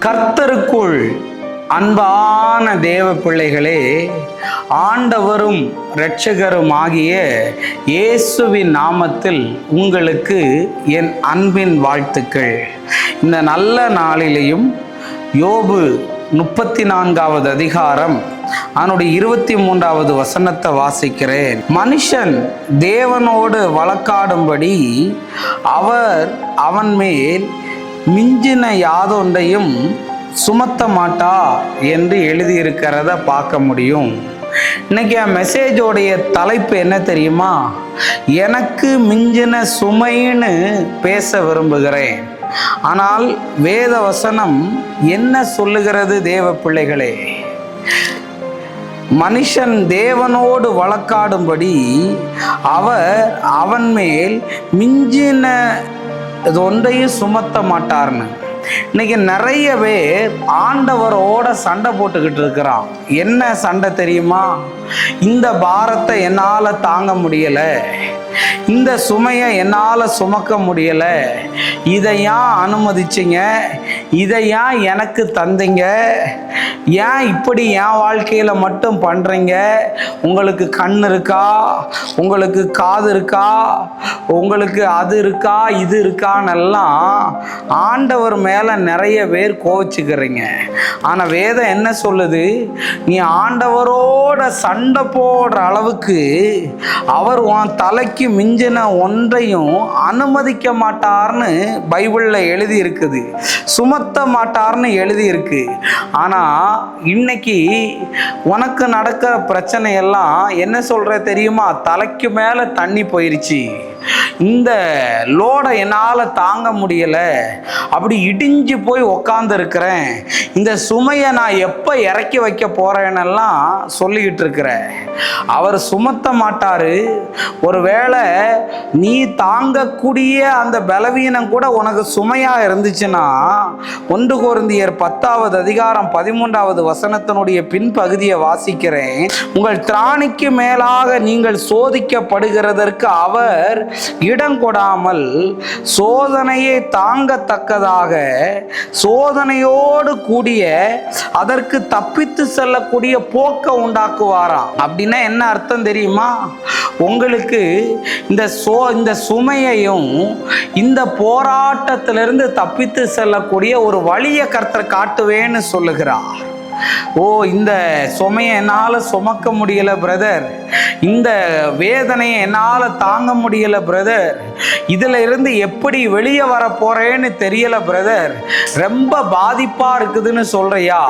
கர்த்தருக்குள் அன்பான தேவ பிள்ளைகளே, ஆண்டவரும் இரட்சகரும் ஆகிய இயேசுவின் நாமத்தில் உங்களுக்கு என் அன்பின் வாழ்த்துக்கள். இந்த நல்ல நாளிலேயும் யோபு 34வது அதிகாரம் அதனுடைய 23வது வசனத்தை வாசிக்கிறேன். மனுஷன் தேவனோடு வழக்காடும்படி அவர் அவன் மேல் மிஞ்சின யாதொன்றையும் சுமத்த மாட்டார் என்று எழுதியிருக்கிறத பார்க்க முடியும். இன்னைக்கு என் மெசேஜோடைய தலைப்பு என்ன தெரியுமா? எனக்கு மிஞ்சின சுமைன்னு பேச விரும்புகிறேன். ஆனால் வேத வசனம் என்ன சொல்லுகிறது தேவ பிள்ளைகளே? மனுஷன் தேவனோடு வழக்காடும்படி அவர் அவன் மேல் மிஞ்சின ஒன்றையும் சுமத்த மாட்டார்னு. இன்னைக்கு நிறைய பேர் ஆண்டவரோட சண்டை போட்டுக்கிட்டு இருக்கிறான். என்ன சண்டை தெரியுமா? இந்த பாரத்தை என்னால் தாங்க முடியலை, இந்த சுமையை என்னால் சுமக்க முடியலை, இதை ஏன் அனுமதிச்சிங்க, இதை ஏன் எனக்கு தந்தீங்க, ஏன் இப்படி என் வாழ்க்கையில் மட்டும் பண்ணுறீங்க, உங்களுக்கு கண் இருக்கா, உங்களுக்கு காது இருக்கா, உங்களுக்கு அது இருக்கா, இது இருக்கான்னெல்லாம் ஆண்டவர் மேலே நிறைய பேர் கோவிச்சுக்கிறீங்க. ஆனால் வேதம் என்ன சொல்லுது? நீ ஆண்டவரோட சண்டை போடுற அளவுக்கு அவர் உன் தலைக்கு மிஞ்சின ஒன்றையும் அனுமதிக்க மாட்டார்னு பைபிளில் எழுதி இருக்குது, சுமத்த மாட்டார்னு எழுதி இருக்கு. ஆனால் இன்னைக்கு உனக்கு நடக்கிற பிரச்சனையெல்லாம் என்ன சொல்ற தெரியுமா? தலைக்கு மேலே தண்ணி போயிருச்சு, இந்த லோடை என்னால் தாங்க முடியலை, அப்படி இடிஞ்சு போய் உக்காந்து இருக்கிறேன், இந்த சுமையை நான் எப்போ இறக்கி வைக்க போறேன்னெல்லாம் சொல்லிக்கிட்டு இருக்கிற. அவர் சுமத்த மாட்டாரு. ஒருவேளை நீ தாங்கக்கூடிய அந்த பலவீனம் கூட உனக்கு சுமையா இருந்துச்சுன்னா 1 கொரிந்தியர் 10வது அதிகாரம் 13வது வசனத்தினுடைய பின்பகுதியை வாசிக்கிறேன். உங்கள் திராணிக்கு மேலாக நீங்கள் சோதிக்கப்படுகிறதற்கு அவர் இடம் கொடாமல் சோதனையை தாங்கத்தக்கதாக சோதனையோடு கூடிய அதற்கு தப்பித்து செல்லக்கூடிய போக்க உண்டாக்குவாராம். அப்படின்னா என்ன அர்த்தம் தெரியுமா? உங்களுக்கு இந்த சுமையையும் இந்த போராட்டத்திலிருந்து தப்பித்து செல்லக்கூடிய ஒரு வழியை கர்த்தர் காட்டுவேன்னு சொல்லுகிறார். இந்த சுமையை என்னால் சுமக்க முடியல பிரதர், இந்த வேதனையை என்னால் தாங்க முடியல பிரதர், இதுல இருந்து எப்படி வெளியே வர போறேன்னு தெரியல பிரதர், ரொம்ப பாதிப்பா இருக்குதுன்னு சொல்றியா?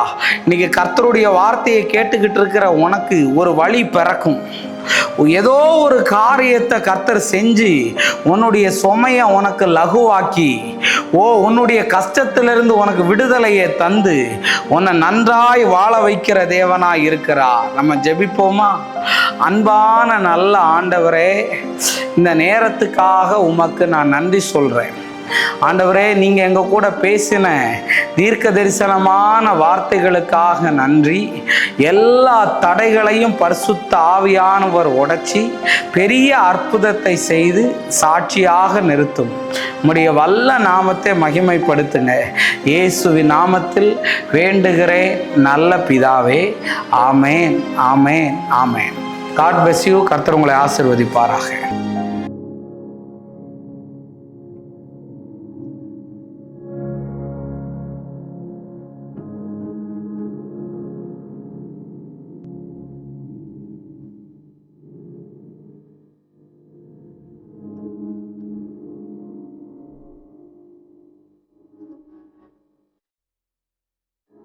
இன்னைக்கு கர்த்தருடைய வார்த்தையை கேட்டுக்கிட்டு இருக்கிற உனக்கு ஒரு வழி பிறக்கும். ஏதோ ஒரு காரியத்தை கர்த்தர் செஞ்சு உன்னுடைய சுமையை உனக்கு லகுவாக்கி உன்னுடைய கஷ்டத்திலிருந்து உனக்கு விடுதலையை தந்து உன்னை நன்றாய் வாழ வைக்கிற தேவனாய் இருக்கிறார். நம்ம ஜெபிப்போமா? அன்பான நல்ல ஆண்டவரே, இந்த நேரத்துக்காக உமக்கு நான் நன்றி சொல்றேன். ஆண்டவரே, நீங்க எங்க கூட பேசின தீர்க்க தரிசனமான வார்த்தைகளுக்காக நன்றி. எல்லா தடைகளையும் பரிசுத்த ஆவியானவர் உடைச்சி பெரிய அற்புதத்தை செய்து சாட்சியாக நிறுத்தும். உம்முடைய வல்ல நாமத்தை மகிமைப்படுத்துங்க. இயேசுவின் நாமத்தில் வேண்டுகிறேன் நல்ல பிதாவே. ஆமேன், ஆமேன், ஆமேன். God bless you. கர்த்தர் உங்களை ஆசீர்வதிப்பாராக.